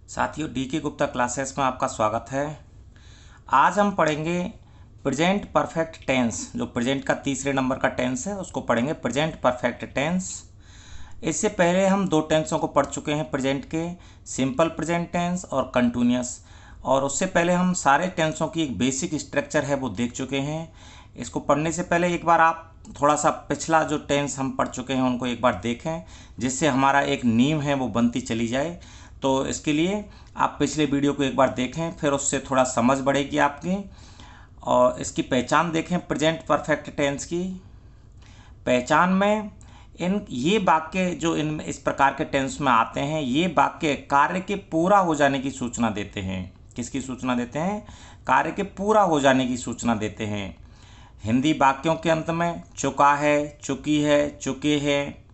साथियों, DK Gupta classes में आपका स्वागत है। आज हम पढ़ेंगे प्रेजेंट परफेक्ट टेंस। जो प्रेजेंट का तीसरे नंबर का टेंस है उसको पढ़ेंगे, प्रेजेंट परफेक्ट टेंस। इससे पहले हम दो टेंसों को पढ़ चुके हैं प्रेजेंट के, सिंपल प्रेजेंट टेंस और कंटिन्यूअस। और उससे पहले हम सारे टेंसों की एक बेसिक स्ट्रक्चर है वो देख चुके हैं। इसको पढ़ने से पहले एक बार आप थोड़ा सा पिछला जो टेंस हम पढ़ चुके हैं उनको एक बार देखें, जिससे हमारा एक नींव है वो बनती चली जाए। तो इसके लिए आप पिछले वीडियो को एक बार देखें, फिर उससे थोड़ा समझ बढ़ेगी आपकी। और इसकी पहचान देखें प्रेजेंट परफेक्ट टेंस की। पहचान में ये वाक्य जो इन इस प्रकार के टेंस में आते हैं, ये वाक्य कार्य के पूरा हो जाने की सूचना देते हैं। किसकी सूचना देते हैं? कार्य के पूरा हो जाने की सूचना देते हैं। हिंदी वाक्यों के अंत में चुका है, चुकी है, चुके हैं,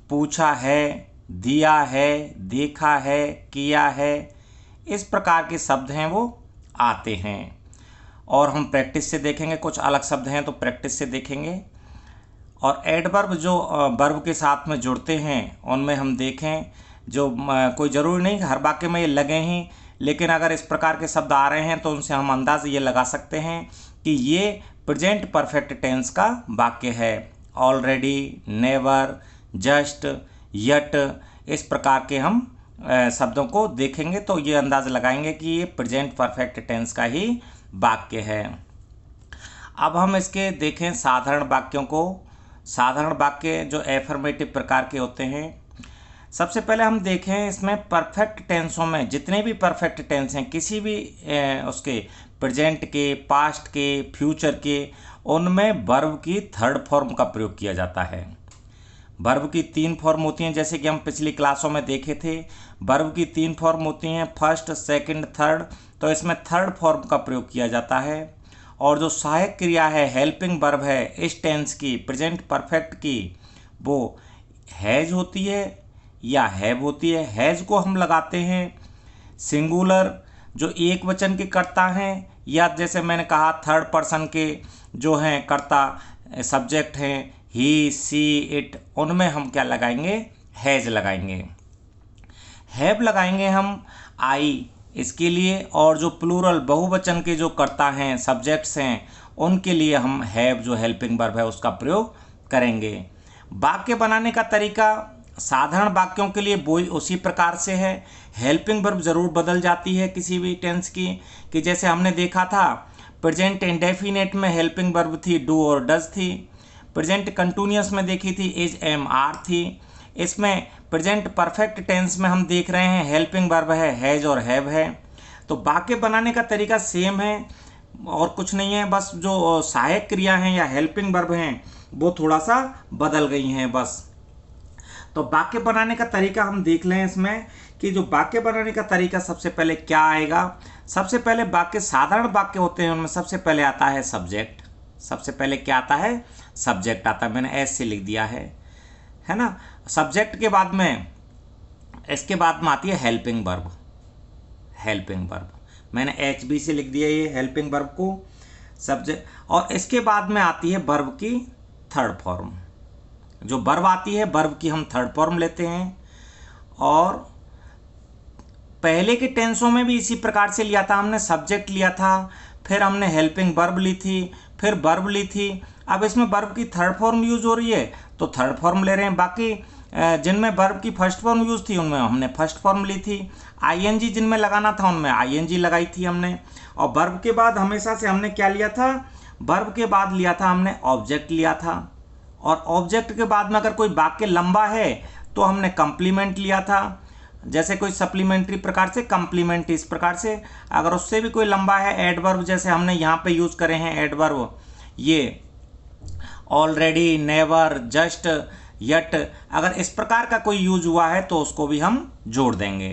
पूछा है, दिया है, देखा है, किया है, इस प्रकार के शब्द हैं वो आते हैं। और हम प्रैक्टिस से देखेंगे, कुछ अलग शब्द हैं तो प्रैक्टिस से देखेंगे। और एडवर्ब जो वर्ब के साथ में जुड़ते हैं उनमें हम देखें, जो कोई ज़रूरी नहीं हर वाक्य में ये लगे ही, लेकिन अगर इस प्रकार के शब्द आ रहे हैं तो उनसे हम अंदाज़ ये लगा सकते हैं कि ये प्रेजेंट परफेक्ट टेंस का वाक्य है। ऑलरेडी, नेवर, जस्ट, यट, इस प्रकार के हम शब्दों को देखेंगे तो ये अंदाज़ लगाएंगे कि ये प्रेजेंट परफेक्ट टेंस का ही वाक्य है। अब हम इसके देखें साधारण वाक्यों को। साधारण वाक्य जो एफर्मेटिव प्रकार के होते हैं, सबसे पहले हम देखें इसमें परफेक्ट टेंसों में जितने भी परफेक्ट टेंस हैं, किसी भी उसके प्रेजेंट के, पास्ट के, फ्यूचर के, उनमें वर्ब की थर्ड फॉर्म का प्रयोग किया जाता है। वर्ब की तीन फॉर्म होती हैं, जैसे कि हम पिछली क्लासों में देखे थे। वर्ब की तीन फॉर्म होती हैं, फर्स्ट, सेकंड, थर्ड। तो इसमें थर्ड फॉर्म का प्रयोग किया जाता है। और जो सहायक क्रिया है, हेल्पिंग वर्ब है इस टेंस की, प्रेजेंट परफेक्ट की, वो हैज होती है या हैव होती है। हैज को हम लगाते हैं सिंगुलर जो एक वचन के कर्ता हैं, या जैसे मैंने कहा थर्ड पर्सन के जो हैं कर्ता, सब्जेक्ट हैं, ही, सी, इट, उनमें हम क्या लगाएंगे? हैज लगाएंगे। हैव लगाएंगे हम आई इसके लिए। और जो प्लूरल बहुवचन के जो कर्ता हैं, सब्जेक्ट्स हैं, उनके लिए हम हैव जो हेल्पिंग वर्ब है उसका प्रयोग करेंगे। वाक्य बनाने का तरीका साधारण वाक्यों के लिए वो उसी प्रकार से है। हेल्पिंग वर्ब ज़रूर बदल जाती है किसी भी टेंस की, कि जैसे हमने देखा था प्रेजेंट इंडेफिनेट में हेल्पिंग वर्ब थी डू और डज थी। प्रेजेंट कंटिन्यूअस में देखी थी इज, एम, आर थी। इसमें प्रेजेंट परफेक्ट टेंस में हम देख रहे हैं हेल्पिंग वर्ब है हैज और हैव है। तो वाक्य बनाने का तरीका सेम है और कुछ नहीं है, बस जो सहायक क्रिया हैं या हेल्पिंग वर्ब हैं वो थोड़ा सा बदल गई हैं बस। तो वाक्य बनाने का तरीका हम देख लें इसमें, कि जो वाक्य बनाने का तरीका सबसे पहले क्या आएगा। सबसे पहले वाक्य, साधारण वाक्य होते हैं उनमें सबसे पहले आता है सब्जेक्ट। सबसे पहले क्या आता है? सब्जेक्ट आता है। मैंने एस से लिख दिया है ना। सब्जेक्ट के बाद में, इसके बाद में आती है हेल्पिंग वर्ब। हेल्पिंग वर्ब मैंने एच बी से लिख दिया ये हेल्पिंग वर्ब को, सब्जेक्ट। और इसके बाद में आती है वर्ब की थर्ड फॉर्म। जो वर्ब आती है वर्ब की हम थर्ड फॉर्म लेते हैं। और पहले के टेंसों में भी इसी प्रकार से लिया था हमने, सब्जेक्ट लिया था, फिर हमने हेल्पिंग वर्ब ली थी, फिर वर्ब ली थी। अब इसमें वर्ब की थर्ड फॉर्म यूज हो रही है तो थर्ड फॉर्म ले रहे हैं। बाकी जिनमें वर्ब की फर्स्ट फॉर्म यूज थी उनमें हमने फर्स्ट फॉर्म ली थी। आईएनजी जिनमें लगाना था उनमें आईएनजी लगाई थी हमने। और वर्ब के बाद हमेशा से हमने क्या लिया था? वर्ब के बाद लिया था हमने ऑब्जेक्ट लिया था। और ऑब्जेक्ट के बाद में अगर कोई वाक्य लंबा है तो हमने कंप्लीमेंट लिया था। जैसे कोई सप्लीमेंट्री प्रकार से, कंप्लीमेंट इस प्रकार से। अगर उससे भी कोई लंबा है, एडवर्ब जैसे हमने यहाँ पे यूज करे हैं एडवर्ब, ये ऑलरेडी, नेवर, जस्ट, यट, अगर इस प्रकार का कोई यूज हुआ है तो उसको भी हम जोड़ देंगे।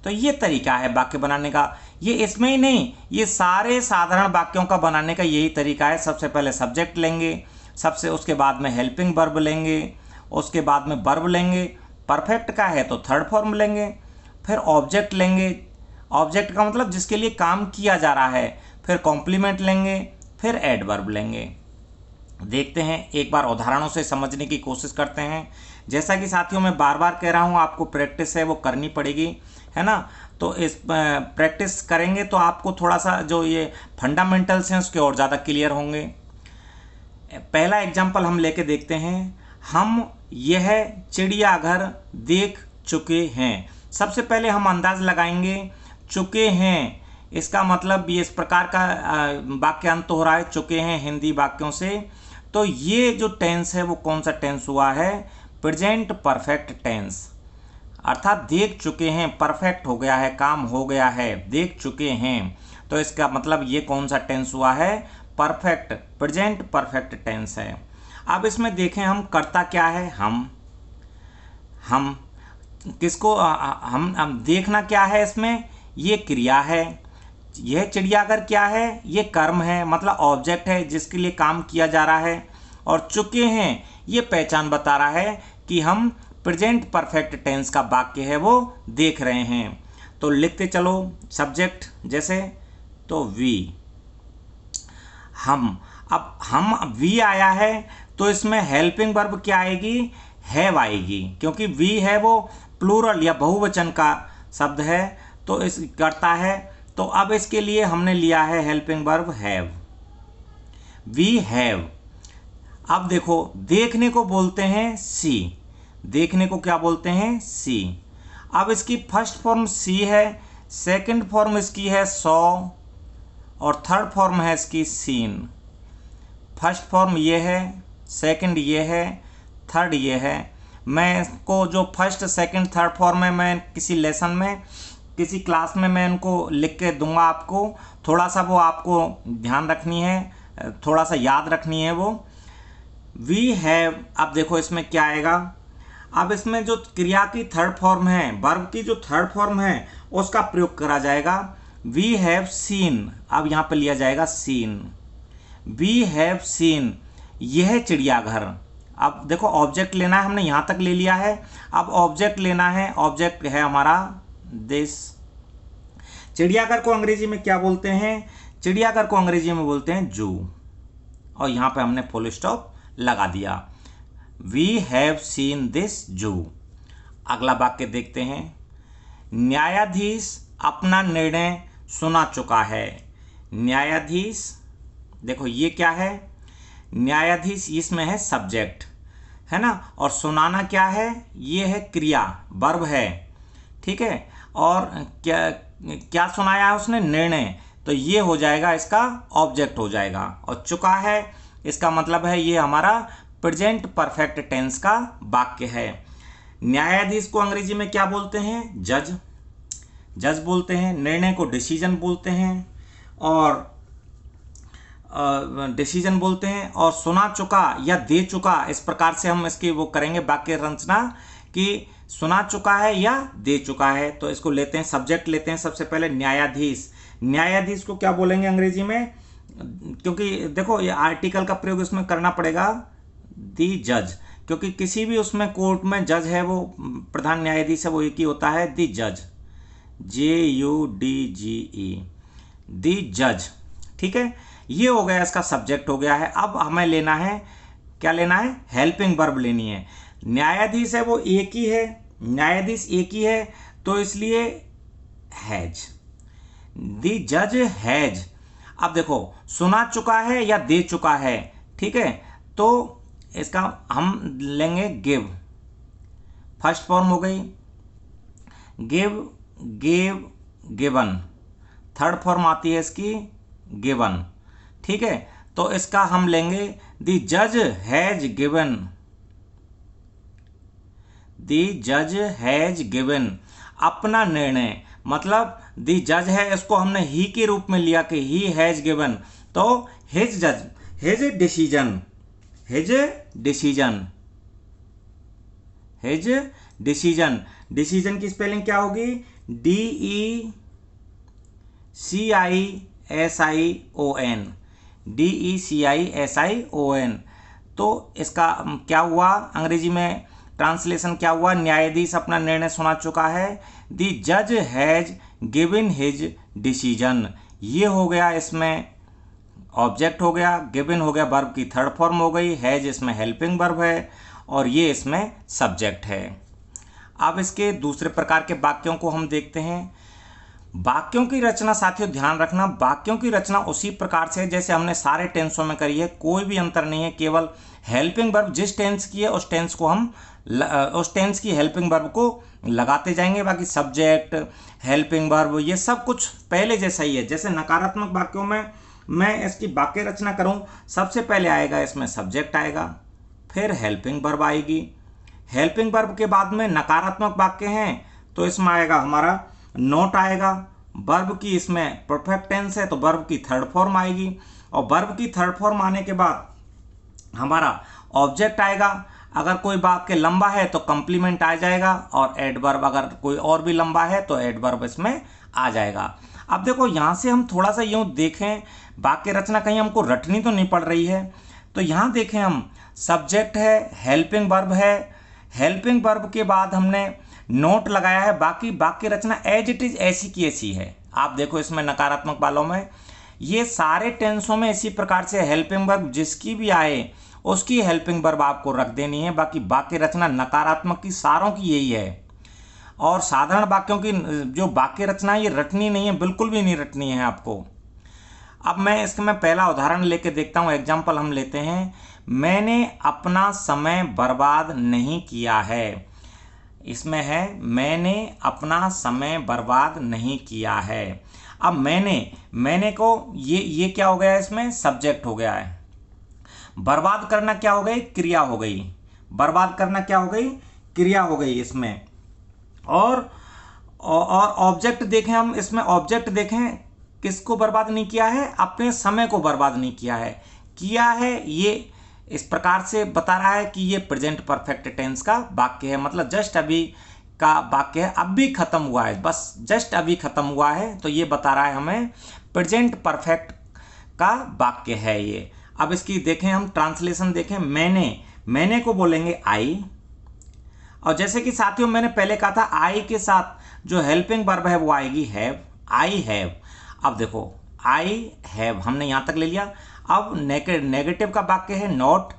तो ये तरीका है वाक्य बनाने का। ये इसमें ही नहीं, ये सारे साधारण वाक्यों का बनाने का यही तरीका है। सबसे पहले सब्जेक्ट लेंगे, उसके बाद में हेल्पिंग वर्ब लेंगे, उसके बाद में वर्ब लेंगे, परफेक्ट का है तो थर्ड फॉर्म लेंगे, फिर ऑब्जेक्ट लेंगे, ऑब्जेक्ट का मतलब जिसके लिए काम किया जा रहा है, फिर कॉम्प्लीमेंट लेंगे, फिर एडवर्ब लेंगे। देखते हैं, एक बार उदाहरणों से समझने की कोशिश करते हैं। जैसा कि साथियों मैं बार बार कह रहा हूँ, आपको प्रैक्टिस है वो करनी पड़ेगी, है ना। तो इस प्रैक्टिस करेंगे तो आपको थोड़ा सा जो ये फंडामेंटल्स हैं उसके और ज़्यादा क्लियर होंगे। पहला एग्जाम्पल हम लेके देखते हैं। हम यह चिड़ियाघर देख चुके हैं। सबसे पहले हम अंदाज लगाएंगे चुके हैं, इसका मतलब ये इस प्रकार का वाक्यांत हो रहा है, चुके हैं हिंदी वाक्यों से। तो ये जो टेंस है वो कौन सा टेंस हुआ है? प्रेजेंट परफेक्ट टेंस, अर्थात देख चुके हैं, परफेक्ट हो गया है, काम हो गया है, देख चुके हैं। तो इसका मतलब ये कौन सा टेंस हुआ है? परफेक्ट, प्रेजेंट परफेक्ट टेंस है। अब इसमें देखें हम, कर्ता क्या है? हम किसको हम देखना क्या है इसमें? ये क्रिया है। यह चिड़ियाघर क्या है? ये कर्म है, मतलब ऑब्जेक्ट है जिसके लिए काम किया जा रहा है। और चुके हैं ये पहचान बता रहा है कि हम प्रेजेंट परफेक्ट टेंस का वाक्य है वो देख रहे हैं। तो लिखते चलो सब्जेक्ट जैसे, तो वी, अब हम वी आया है तो इसमें हेल्पिंग वर्ब क्या आएगी? हैव आएगी, क्योंकि वी है वो प्लूरल या बहुवचन का शब्द है, तो इस करता है। तो अब इसके लिए हमने लिया है helping verb have, we have. अब देखो, देखने को बोलते हैं सी, देखने को क्या बोलते हैं? सी। अब इसकी फर्स्ट फॉर्म सी है, सेकंड फॉर्म इसकी है सॉ, और थर्ड फॉर्म है इसकी सीन। फर्स्ट फॉर्म ये है, सेकंड ये है, थर्ड ये है। मैं इसको जो फर्स्ट सेकंड थर्ड फॉर्म है मैं किसी लेसन में, किसी क्लास में मैं इनको लिख के दूंगा आपको, थोड़ा सा वो आपको ध्यान रखनी है, थोड़ा सा याद रखनी है वो। वी हैव, अब देखो इसमें क्या आएगा? अब इसमें जो क्रिया की थर्ड फॉर्म है, वर्ब की जो थर्ड फॉर्म है उसका प्रयोग करा जाएगा। वी हैव सीन, अब यहाँ पे लिया जाएगा सीन, वी हैव सीन यह चिड़ियाघर। अब देखो ऑब्जेक्ट लेना है, हमने यहाँ तक ले लिया है, अब ऑब्जेक्ट लेना है। ऑब्जेक्ट है हमारा दिस। चिड़ियाघर को अंग्रेजी में क्या बोलते हैं? चिड़ियाघर को अंग्रेजी में बोलते हैं जू, और यहाँ पे हमने फुल स्टॉप लगा दिया। वी हैव सीन दिस जू। अगला वाक्य देखते हैं। न्यायाधीश अपना निर्णय सुना चुका है। न्यायाधीश, देखो ये क्या है? न्यायाधीश, इसमें है सब्जेक्ट, है ना, और सुनाना क्या है? ये है क्रिया, वर्ब है, ठीक है। और क्या क्या सुनाया है उसने? निर्णय, तो ये हो जाएगा इसका ऑब्जेक्ट हो जाएगा। और चुका है, इसका मतलब है ये हमारा प्रेजेंट परफेक्ट टेंस का वाक्य है। न्यायाधीश को अंग्रेजी में क्या बोलते हैं? जज, जज बोलते हैं। निर्णय को डिसीजन बोलते हैं, और डिसीजन बोलते हैं। और सुना चुका या दे चुका, इस प्रकार से हम इसकी वो करेंगे वाक्य रचना कि सुना चुका है या दे चुका है। तो इसको लेते हैं, सब्जेक्ट लेते हैं सबसे पहले न्यायाधीश। न्यायाधीश को क्या बोलेंगे अंग्रेजी में? क्योंकि देखो ये आर्टिकल का प्रयोग इसमें करना पड़ेगा, दी जज, क्योंकि किसी भी उसमें कोर्ट में जज है वो प्रधान न्यायाधीश है, वो एक ही होता है, दी जज, JUDGE, दी जज, ठीक है। ये हो गया, इसका सब्जेक्ट हो गया है। अब हमें लेना है, क्या लेना है? हेल्पिंग वर्ब लेनी है। न्यायाधीश है वो एक ही है, न्यायाधीश एक ही है, तो इसलिए हैज, दी जज हैज। अब देखो सुना चुका है या दे चुका है, ठीक है, तो इसका हम लेंगे गिव, फर्स्ट फॉर्म हो गई, give, give, given, third form आती है इसकी गिवन, ठीक है। तो इसका हम लेंगे द जज हैज गिवन, द जज हैज गिवन, अपना निर्णय, मतलब द जज है, इसको हमने ही के रूप में लिया कि ही हैज गिवन, तो हिज जज, his decision, his decision, his decision. Decision की स्पेलिंग क्या होगी? DECISION, DECISION। तो इसका क्या हुआ अंग्रेजी में ट्रांसलेशन क्या हुआ? न्यायाधीश अपना निर्णय सुना चुका है, द जज हैज गिवन हिज डिसीजन। ये हो गया, इसमें ऑब्जेक्ट हो गया, गिवन हो गया, वर्ब की थर्ड फॉर्म हो गई, हैज इसमें हेल्पिंग वर्ब है, और ये इसमें सब्जेक्ट है। अब इसके दूसरे प्रकार के वाक्यों को हम देखते हैं। वाक्यों की रचना साथियों ध्यान रखना, वाक्यों की रचना उसी प्रकार से जैसे हमने सारे टेंसों में करी है, कोई भी अंतर नहीं है। केवल हेल्पिंग वर्ब जिस टेंस की है उस टेंस को हम उस टेंस की हेल्पिंग वर्ब को लगाते जाएंगे। बाकी सब्जेक्ट, हेल्पिंग वर्ब, ये सब कुछ पहले जैसा ही है। जैसे नकारात्मक वाक्यों में मैं इसकी वाक्य रचना करूं, सबसे पहले आएगा इसमें सब्जेक्ट आएगा, फिर हेल्पिंग वर्ब आएगी। हेल्पिंग वर्ब के बाद में नकारात्मक वाक्य हैं तो इसमें आएगा हमारा नोट आएगा। वर्ब की इसमें परफेक्ट टेंस है तो वर्ब की थर्ड फॉर्म आएगी, और वर्ब की थर्ड फॉर्म आने के बाद हमारा ऑब्जेक्ट आएगा। अगर कोई वाक्य लंबा है तो कंप्लीमेंट आ जाएगा, और एडवर्ब अगर कोई और भी लंबा है तो एडवर्ब इसमें आ जाएगा। अब देखो यहाँ से हम थोड़ा सा यूँ देखें, वाक्य रचना कहीं हमको रटनी तो नहीं पड़ रही है। तो यहाँ देखें हम, सब्जेक्ट है, हेल्पिंग वर्ब है, हेल्पिंग वर्ब के बाद हमने नोट लगाया है, बाकी वाक्य रचना एज इट इज ऐसी की ऐसी है। आप देखो इसमें नकारात्मक वालों में ये सारे टेंसों में इसी प्रकार से हेल्पिंग वर्ब जिसकी भी आए उसकी हेल्पिंग वर्ब आपको रख देनी है। बाकी वाक्य रचना नकारात्मक की सारों की यही है। और साधारण वाक्यों की जो वाक्य रचना है ये रटनी नहीं है, बिल्कुल भी नहीं रटनी है आपको। अब मैं इसका पहला उदाहरण लेके देखता हूँ। एग्जाम्पल हम लेते हैं, मैंने अपना समय बर्बाद नहीं किया है। इसमें है मैंने अपना समय बर्बाद नहीं किया है। अब मैंने को ये क्या हो गया, इसमें सब्जेक्ट हो गया है। बर्बाद करना क्या हो गई, क्रिया हो गई। बर्बाद करना क्या हो गई, क्रिया हो गई इसमें। और ऑब्जेक्ट देखें हम, इसमें ऑब्जेक्ट देखें किसको बर्बाद नहीं किया है, अपने समय को बर्बाद नहीं किया है। किया है ये इस प्रकार से बता रहा है कि ये प्रेजेंट परफेक्ट टेंस का वाक्य है, मतलब जस्ट अभी का वाक्य है, अभी खत्म हुआ है, बस जस्ट अभी खत्म हुआ है, तो ये बता रहा है हमें प्रेजेंट परफेक्ट का वाक्य है ये। अब इसकी देखें हम ट्रांसलेशन देखें, मैंने को बोलेंगे आई, और जैसे कि साथियों मैंने पहले कहा था आई के साथ जो हेल्पिंग वर्ब है वो आएगी हैव, आई हैव। अब देखो आई हैव हमने यहां तक ले लिया। अब नेगेटिव का वाक्य है नॉट,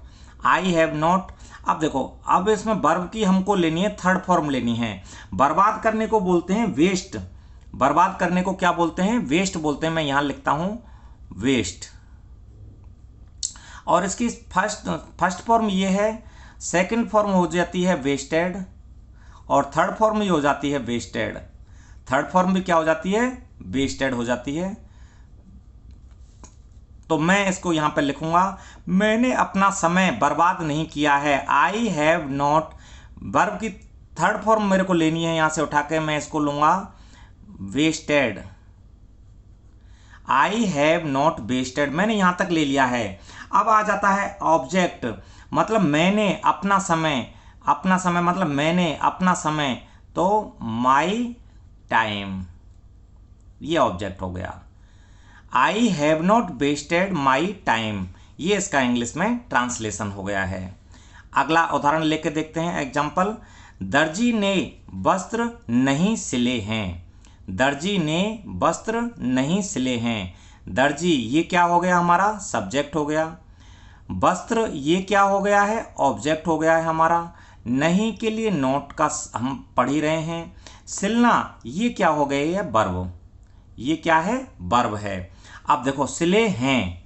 आई हैव नॉट। अब देखो, अब इसमें वर्ब की हमको लेनी है थर्ड फॉर्म लेनी है। बर्बाद करने को बोलते हैं वेस्ट, बर्बाद करने को क्या बोलते हैं, वेस्ट बोलते हैं। मैं यहां लिखता हूं वेस्ट, और इसकी फर्स्ट फॉर्म ये है, सेकंड फॉर्म हो जाती है वेस्टेड, और थर्ड फॉर्म ये हो जाती है वेस्टेड। थर्ड फॉर्म भी क्या हो जाती है, वेस्टेड हो जाती है। तो मैं इसको यहां पर लिखूंगा, मैंने अपना समय बर्बाद नहीं किया है। आई हैव नॉट, वर्ब की थर्ड फॉर्म मेरे को लेनी है, यहां से उठा के मैं इसको लूंगा wasted. I have not wasted, मैंने यहां तक ले लिया है। अब आ जाता है ऑब्जेक्ट, मतलब मैंने अपना समय, अपना समय मतलब मैंने अपना समय, तो माई टाइम, ये ऑब्जेक्ट हो गया। I have not wasted my time, ये इसका इंग्लिश में ट्रांसलेशन हो गया है। अगला उदाहरण लेके देखते हैं। एग्जाम्पल, दर्जी ने वस्त्र नहीं सिले हैं। दर्जी ने वस्त्र नहीं सिले हैं। दर्जी ये क्या हो गया, हमारा सब्जेक्ट हो गया। वस्त्र ये क्या हो गया है, ऑब्जेक्ट हो गया है हमारा। नहीं के लिए नोट का हम पढ़ ही रहे हैं। सिलना ये क्या हो गया है, वर्ब, ये क्या है, वर्ब है। अब देखो सिले हैं,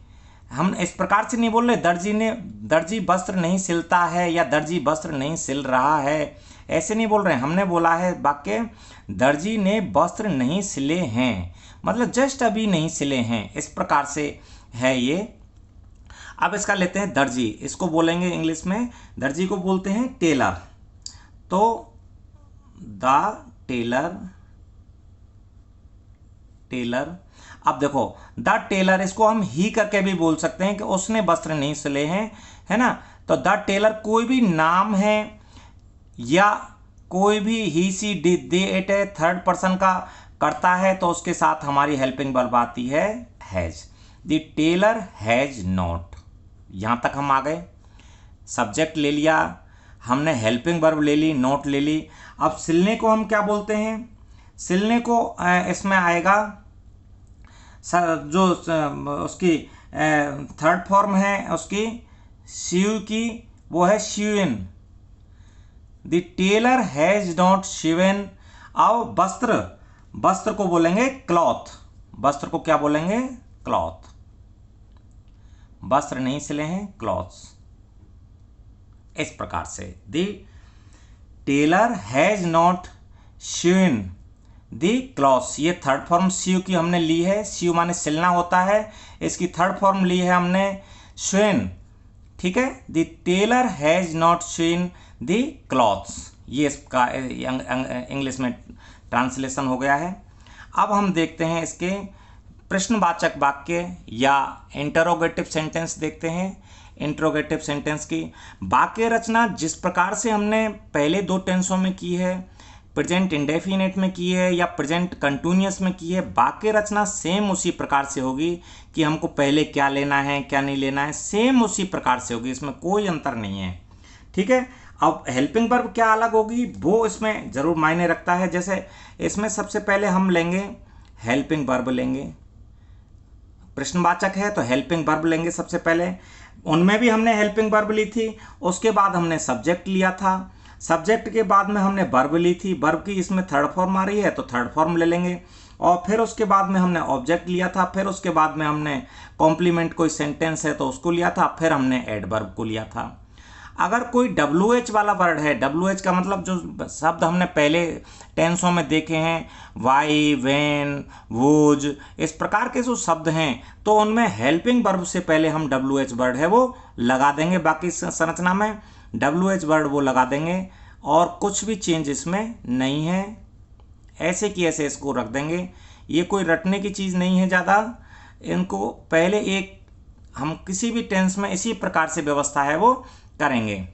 हम इस प्रकार से नहीं बोल रहे दर्जी वस्त्र नहीं सिलता है या दर्जी वस्त्र नहीं सिल रहा है, ऐसे नहीं बोल रहे हैं। हमने बोला है वाक्य दर्जी ने वस्त्र नहीं सिले हैं, मतलब जस्ट अभी नहीं सिले हैं, इस प्रकार से है ये। अब इसका लेते हैं दर्जी, इसको बोलेंगे इंग्लिश में, दर्जी को बोलते हैं टेलर। तो द टेलर। अब देखो द टेलर, इसको हम ही करके भी बोल सकते हैं कि उसने वस्त्र नहीं सिले हैं, है ना। तो द टेलर कोई भी नाम है या कोई भी ही सी डिड दे इट है, थर्ड पर्सन का करता है तो उसके साथ हमारी हेल्पिंग वर्ब आती है has. The tailor has not, यहां तक हम आ गए। सब्जेक्ट ले लिया हमने, हेल्पिंग वर्ब ले ली, नॉट ले ली। अब सिलने को हम क्या बोलते हैं, सिलने को इसमें आएगा जो उसकी थर्ड फॉर्म है उसकी सीव की, वो है sewn. The tailor has not sewn. अब वस्त्र, वस्त्र को बोलेंगे क्लॉथ, वस्त्र को क्या बोलेंगे? क्लॉथ। वस्त्र नहीं सिले हैं, क्लॉथ्स। इस प्रकार से the tailor has not seen the clothes, ये थर्ड फॉर्म सीयू की हमने ली है, सीयू माने सिलना होता है, इसकी थर्ड फॉर्म ली है हमने सीन, ठीक है। The tailor has not seen the clothes, ये इसका इंग्लिश में ट्रांसलेशन हो गया है। अब हम देखते हैं इसके प्रश्नवाचक वाक्य या इंटरोगेटिव सेंटेंस देखते हैं। इंटरोगेटिव सेंटेंस की वाक्य रचना जिस प्रकार से हमने पहले दो टेंसों में की है, प्रेजेंट इंडेफिनिट में की है या प्रेजेंट कंटिन्यूअस में की है, वाक्य रचना सेम उसी प्रकार से होगी कि हमको पहले क्या लेना है क्या नहीं लेना है, सेम उसी प्रकार से होगी, इसमें कोई अंतर नहीं है, ठीक है। अब हेल्पिंग वर्ब क्या अलग होगी वो इसमें जरूर मायने रखता है। जैसे इसमें सबसे पहले हम लेंगे हेल्पिंग वर्ब लेंगे, प्रश्नवाचक है तो हेल्पिंग वर्ब लेंगे सबसे पहले, उनमें भी हमने हेल्पिंग वर्ब ली थी, उसके बाद हमने सब्जेक्ट लिया था, सब्जेक्ट के बाद में हमने वर्ब ली थी, वर्ब की इसमें थर्ड फॉर्म आ रही है तो थर्ड फॉर्म ले लेंगे, और फिर उसके बाद में हमने ऑब्जेक्ट लिया था, फिर उसके बाद में हमने कॉम्प्लीमेंट कोई सेंटेंस है तो उसको लिया था, फिर हमने एडवर्ब को लिया था। अगर कोई WH वाला वर्ड है, WH का मतलब जो शब्द हमने पहले टेंसों में देखे हैं, वाई, वेन, वोज, इस प्रकार के जो शब्द हैं, तो उनमें हेल्पिंग वर्ब से पहले हम WH वर्ड है वो लगा देंगे, बाकी संरचना में WH वर्ड वो लगा देंगे और कुछ भी चेंज इसमें नहीं है, ऐसे की ऐसे इसको रख देंगे। ये कोई रटने की चीज़ नहीं है ज़्यादा, इनको पहले एक हम किसी भी टेंस में इसी प्रकार से व्यवस्था है वो करेंगे।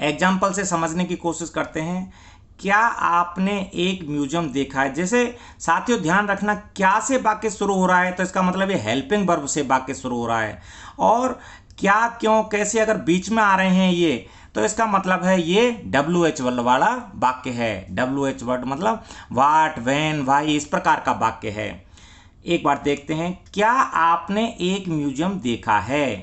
एग्जाम्पल से समझने की कोशिश करते हैं। क्या आपने एक म्यूजियम देखा है? जैसे साथियों ध्यान रखना, क्या से वाक्य शुरू हो रहा है तो इसका मतलब ये हेल्पिंग वर्ब से वाक्य शुरू हो रहा है, और क्या, क्यों, कैसे अगर बीच में आ रहे हैं ये तो इसका मतलब है ये WH वर्ड वाला वाक्य है। WH वर्ड मतलब वाट, वेन, वाई, इस प्रकार का वाक्य है। एक बार देखते हैं, क्या आपने एक म्यूजियम देखा है?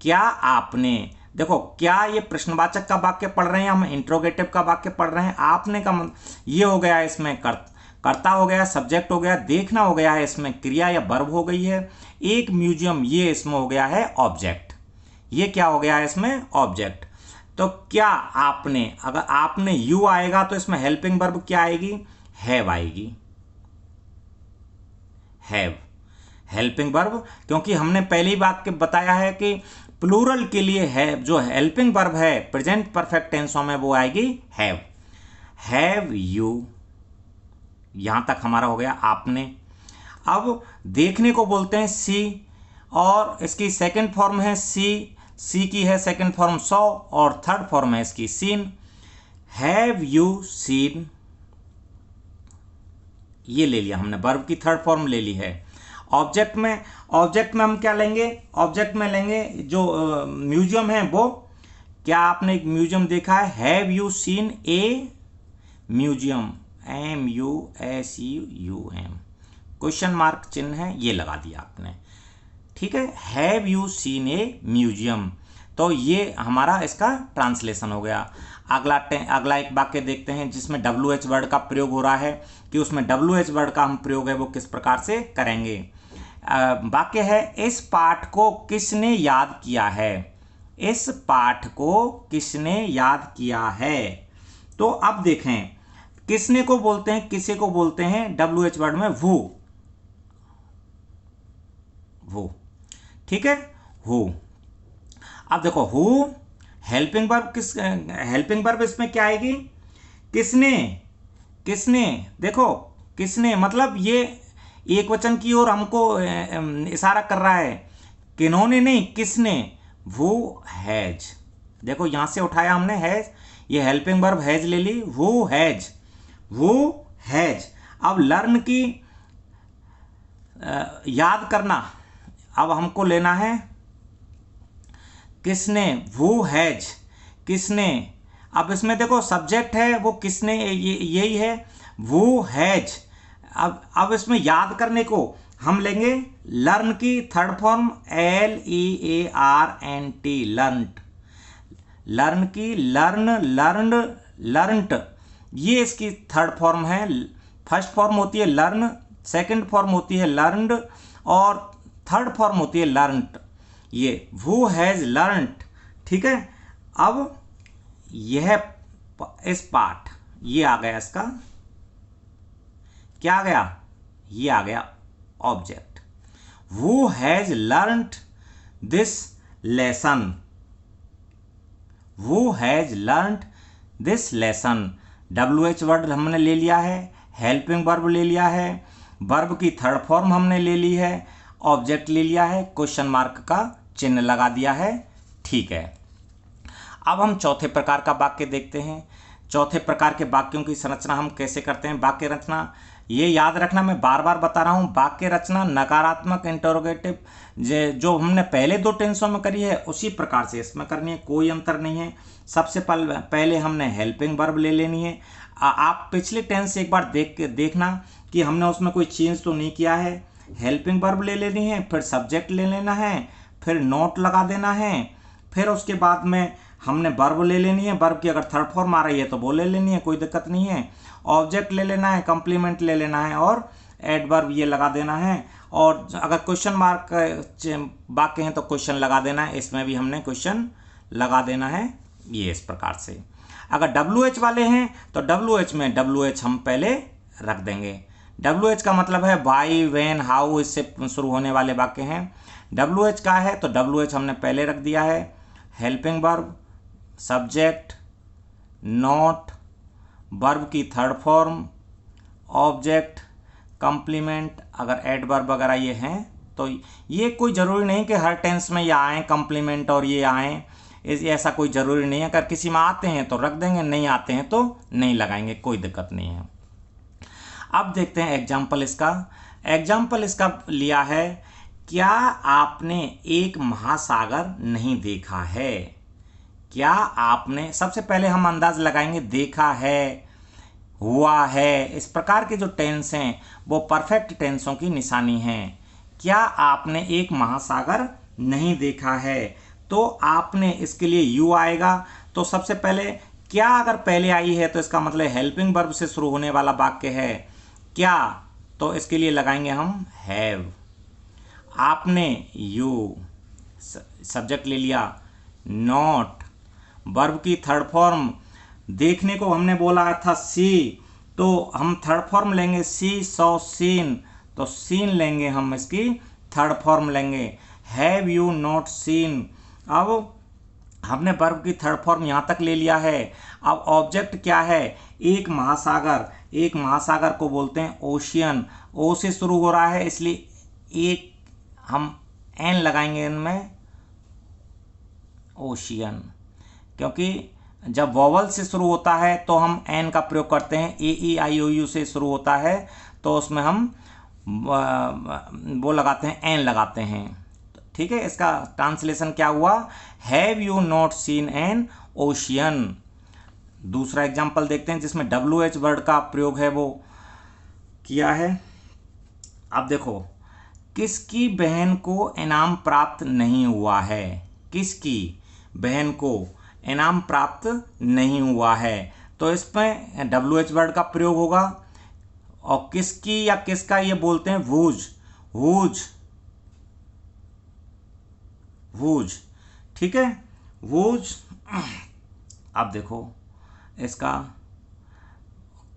क्या आपने, देखो क्या ये प्रश्नवाचक का वाक्य पढ़ रहे हैं, हम इंट्रोगेटिव का वाक्य पढ़ रहे हैं। आपने का ये हो गया, इसमें कर्ता हो गया, सब्जेक्ट हो गया, देखना हो गया है, इसमें क्रिया या वर्ब हो गई है। एक म्यूजियम ये इसमें हो गया है ऑब्जेक्ट, ये क्या हो गया है इसमें ऑब्जेक्ट। तो क्या आपने, अगर आपने यू आएगा तो इसमें हेल्पिंग वर्ब क्या आएगी? हैव आएगी, हैव हेल्पिंग वर्ब, क्योंकि हमने पहले ही वाक्य बताया है कि प्लूरल के लिए है जो हेल्पिंग वर्ब है प्रेजेंट परफेक्ट टेंसों में वो आएगी हैव। हैव यू, यहां तक हमारा हो गया आपने। अब देखने को बोलते हैं सी, और इसकी सेकंड फॉर्म है सी की है सेकंड फॉर्म सॉ, और थर्ड फॉर्म है इसकी सीन। हैव यू सीन, ये ले लिया हमने, वर्ब की थर्ड फॉर्म ले ली है। ऑब्जेक्ट में हम क्या लेंगे? ऑब्जेक्ट में लेंगे जो म्यूजियम है वो, क्या आपने एक म्यूजियम देखा है? Have you seen A museum, MUSEUM, question mark चिन्ह है, ये लगा दिया आपने, ठीक है। Have you seen A museum, तो ये हमारा इसका ट्रांसलेशन हो गया। अगला एक वाक्य देखते हैं जिसमें WH वर्ड का प्रयोग हो रहा है, कि उसमें WH वर्ड का हम प्रयोग है वो किस प्रकार से करेंगे। वाक्य है, इस पाठ को किसने याद किया है? इस पाठ को किसने याद किया है? तो अब देखें, किसने को बोलते हैं, किसे को बोलते हैं WH वर्ड में? वो, ठीक है, हु। अब देखो हु हेल्पिंग वर्ब, किस हेल्पिंग वर्ब इसमें क्या आएगी? किसने, देखो किसने मतलब ये एक वचन की ओर हमको इशारा कर रहा है, किन्होंने नहीं, किसने। वो हैज, देखो यहां से उठाया हमने हैज, ये हेल्पिंग वर्ब हैज ले ली, वो हैज। अब लर्न की याद करना, अब हमको लेना है किसने, वो हैज, किसने। अब इसमें देखो सब्जेक्ट है वो किसने, यही है, वो हैज। अब इसमें याद करने को हम लेंगे लर्न की थर्ड फॉर्म LEARNT, लर्नट। लर्न की लर्न, लर्नड, लर्नट, ये इसकी थर्ड फॉर्म है, फर्स्ट फॉर्म होती है लर्न, सेकंड फॉर्म होती है लर्नड और थर्ड फॉर्म होती है लर्नड। ये हु हैज़ लर्नड, ठीक है। अब यह इस पार्ट ये आ गया, इसका क्या आ गया, ये आ गया object. Who has learned this lesson, who has learned this lesson. WH word हमने ले लिया है, हेल्पिंग वर्ब ले लिया है, वर्ब की थर्ड फॉर्म हमने ले ली है, ऑब्जेक्ट ले लिया है, क्वेश्चन मार्क का चिन्ह लगा दिया है, ठीक है। अब हम चौथे प्रकार का वाक्य देखते हैं। चौथे प्रकार के वाक्यों की संरचना हम कैसे करते हैं। वाक्य रचना, ये याद रखना, मैं बार बार बता रहा हूँ, वाक्य रचना नकारात्मक इंटरोगेटिव जो हमने पहले दो टेंसों में करी है उसी प्रकार से इसमें करनी है, कोई अंतर नहीं है। सबसे पहले हमने हेल्पिंग वर्ब ले लेनी है। आप पिछले टेंस से एक बार देखना कि हमने उसमें कोई चेंज तो नहीं किया है। हेल्पिंग वर्ब ले लेनी है, फिर सब्जेक्ट ले लेना है, फिर नोट लगा देना है, फिर उसके बाद में हमने वर्ब ले लेनी है। वर्ब की अगर थर्ड फॉर्म आ रही है तो वो ले लेनी है, कोई दिक्कत नहीं है। ऑब्जेक्ट ले लेना है, कंप्लीमेंट ले लेना है और एडवर्ब ये लगा देना है। और अगर क्वेश्चन मार्क वाक्य हैं तो क्वेश्चन लगा देना है, इसमें भी हमने क्वेश्चन लगा देना है, ये इस प्रकार से। अगर WH वाले हैं तो WH में WH हम पहले रख देंगे। WH का मतलब है वाई, व्हेन, हाउ, इससे शुरू होने वाले वाक्य हैं। WH का है तो WH हमने पहले रख दिया है। Helping verb, subject, note, verb की थर्ड फॉर्म, ऑब्जेक्ट, कंप्लीमेंट, अगर एडवर्ब वगैरह ये हैं तो ये कोई ज़रूरी नहीं कि हर टेंस में ये आए कंप्लीमेंट और ये आए, ऐसा कोई ज़रूरी नहीं है। अगर किसी में आते हैं तो रख देंगे, नहीं आते हैं तो नहीं लगाएंगे, कोई दिक्कत नहीं है। अब देखते हैं एग्जाम्पल इसका। एग्जाम्पल इसका लिया है, क्या आपने एक महासागर नहीं देखा है। क्या आपने, सबसे पहले हम अंदाज लगाएंगे देखा है, हुआ है, इस प्रकार के जो टेंस हैं वो परफेक्ट टेंसों की निशानी हैं। क्या आपने एक महासागर नहीं देखा है, तो आपने इसके लिए यू आएगा। तो सबसे पहले क्या अगर पहले आई है तो इसका मतलब हेल्पिंग वर्ब से शुरू होने वाला वाक्य है। क्या, तो इसके लिए लगाएंगे हम हैव। आपने यू, सब्जेक्ट ले लिया, नॉट, वर्ब की थर्ड फॉर्म, देखने को हमने बोला था सी, तो हम थर्ड फॉर्म लेंगे सी, सॉ, सीन, तो सीन लेंगे, हम इसकी थर्ड फॉर्म लेंगे। हैव यू नॉट सीन, अब हमने वर्ब की थर्ड फॉर्म यहाँ तक ले लिया है। अब ऑब्जेक्ट क्या है, एक महासागर। एक महासागर को बोलते हैं ओशियन, ओ से शुरू हो रहा है इसलिए एक हम एन लगाएंगे इनमें, ओशियन, क्योंकि जब वॉवल से शुरू होता है तो हम एन का प्रयोग करते हैं। AEIOU से शुरू होता है तो उसमें हम वो लगाते हैं, एन लगाते हैं, ठीक है। इसका ट्रांसलेशन क्या हुआ, have you not seen an ocean. दूसरा एग्जाम्पल देखते हैं जिसमें WH वर्ड का प्रयोग है वो किया है। अब देखो, किसकी बहन को इनाम प्राप्त नहीं हुआ है। किसकी बहन को इनाम प्राप्त नहीं हुआ है, तो इसमें WH वर्ड का प्रयोग होगा। और किसकी या किसका ये बोलते हैं वूज, वूज, वूज, ठीक है, वूज। अब देखो इसका,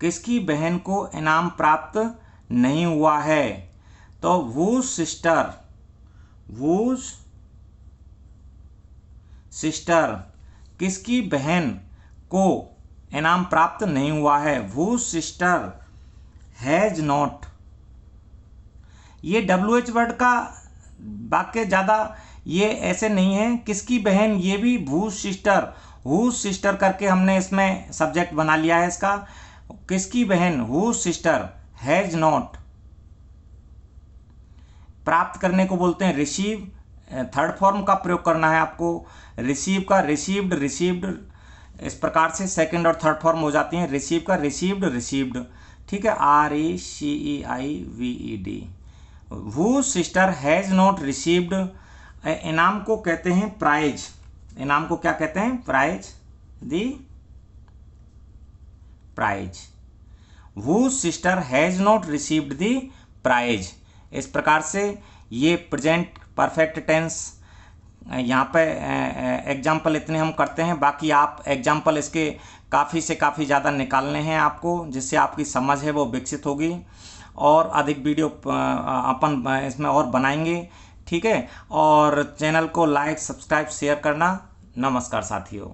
किसकी बहन को इनाम प्राप्त नहीं हुआ है, तो वूज सिस्टर, वूज सिस्टर, किसकी बहन को इनाम प्राप्त नहीं हुआ है, वूज सिस्टर हैज नॉट। ये WH वर्ड का वाक्य ज़्यादा ये ऐसे नहीं है, किसकी बहन ये भी वूज सिस्टर, वूज सिस्टर करके हमने इसमें सब्जेक्ट बना लिया है इसका। किसकी बहन, वूज सिस्टर हैज नॉट। प्राप्त करने को बोलते हैं रिसीव, थर्ड फॉर्म का प्रयोग करना है आपको। रिसीव का रिसीव्ड, रिसीव्ड, इस प्रकार से सेकंड और थर्ड फॉर्म हो जाती हैं। रिसीव का रिसीव्ड, रिसीव्ड, ठीक है, RECEIVED। Whose sister has not received. इनाम को कहते हैं प्राइज, इनाम को क्या कहते हैं, prize, the prize. whose sister has not received the prize। इस प्रकार से ये प्रेजेंट परफेक्ट टेंस यहाँ पे एग्जाम्पल इतने हम करते हैं। बाकी आप एग्जाम्पल इसके काफ़ी से काफ़ी ज़्यादा निकालने हैं आपको, जिससे आपकी समझ है वो विकसित होगी। और अधिक वीडियो अपन इसमें और बनाएंगे, ठीक है। और चैनल को लाइक, सब्सक्राइब, शेयर करना। नमस्कार साथियों।